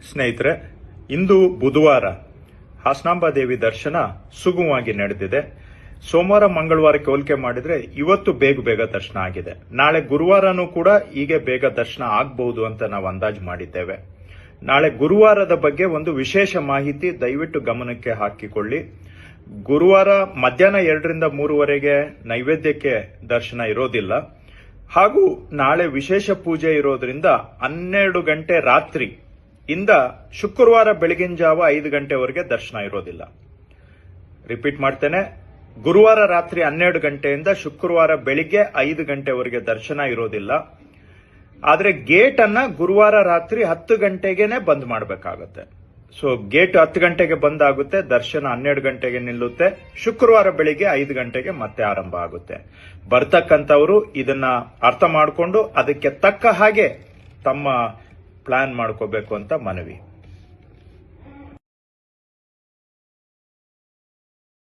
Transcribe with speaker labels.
Speaker 1: ಸ್ನೇಹಿತರೆ, ಇಂದು ಬುಧವಾರ ಹಾಸನಾಂಬ ದೇವಿ ದರ್ಶನ ಸುಗಮವಾಗಿ ನಡೆದಿದೆ. ಸೋಮವಾರ ಮಂಗಳವಾರಕ್ಕೆ ಹೋಲಿಕೆ ಮಾಡಿದ್ರೆ ಇವತ್ತು ಬೇಗ ದರ್ಶನ ಆಗಿದೆ. ನಾಳೆ ಗುರುವಾರನೂ ಕೂಡ ಹೀಗೆ ಬೇಗ ದರ್ಶನ ಆಗಬಹುದು ಅಂತ ನಾವು ಅಂದಾಜು ಮಾಡಿದ್ದೇವೆ. ನಾಳೆ ಗುರುವಾರದ ಬಗ್ಗೆ ಒಂದು ವಿಶೇಷ ಮಾಹಿತಿ ದಯವಿಟ್ಟು ಗಮನಕ್ಕೆ ಹಾಕಿಕೊಳ್ಳಿ. ಗುರುವಾರ ಮಧ್ಯಾಹ್ನ 2 ರಿಂದ 3 ನೈವೇದ್ಯಕ್ಕೆ ದರ್ಶನ ಇರೋದಿಲ್ಲ. ಹಾಗೂ ನಾಳೆ ವಿಶೇಷ ಪೂಜೆ ಇರೋದ್ರಿಂದ 12 ಗಂಟೆ ರಾತ್ರಿ ಇಂದ ಶುಕ್ರವಾರ ಬೆಳಗಿನ ಜಾವ 5 ಗಂಟೆವರೆಗೆ ದರ್ಶನ ಇರೋದಿಲ್ಲ. ರಿಪೀಟ್ ಮಾಡ್ತೇನೆ, ಗುರುವಾರ ರಾತ್ರಿ 12 ಗಂಟೆಯಿಂದ ಶುಕ್ರವಾರ ಬೆಳಿಗ್ಗೆ 5 ಗಂಟೆವರೆಗೆ ದರ್ಶನ ಇರೋದಿಲ್ಲ. ಆದ್ರೆ ಗೇಟ್ ಅನ್ನ ಗುರುವಾರ ರಾತ್ರಿ 10 ಗಂಟೆಗೆನೆ ಬಂದ್ ಮಾಡಬೇಕಾಗುತ್ತೆ. ಸೊ ಗೇಟ್ 10 ಗಂಟೆಗೆ ಬಂದ್ ಆಗುತ್ತೆ, ದರ್ಶನ 12 ಗಂಟೆಗೆ ನಿಲ್ಲುತ್ತೆ, ಶುಕ್ರವಾರ ಬೆಳಿಗ್ಗೆ 5 ಗಂಟೆಗೆ ಮತ್ತೆ ಆರಂಭ ಆಗುತ್ತೆ. ಬರ್ತಕ್ಕಂಥವರು ಇದನ್ನ ಅರ್ಥ ಮಾಡಿಕೊಂಡು ಅದಕ್ಕೆ ತಕ್ಕ ಹಾಗೆ ತಮ್ಮ ಪ್ಲಾನ್ ಮಾಡ್ಕೋಬೇಕು ಅಂತ ಮನವಿ.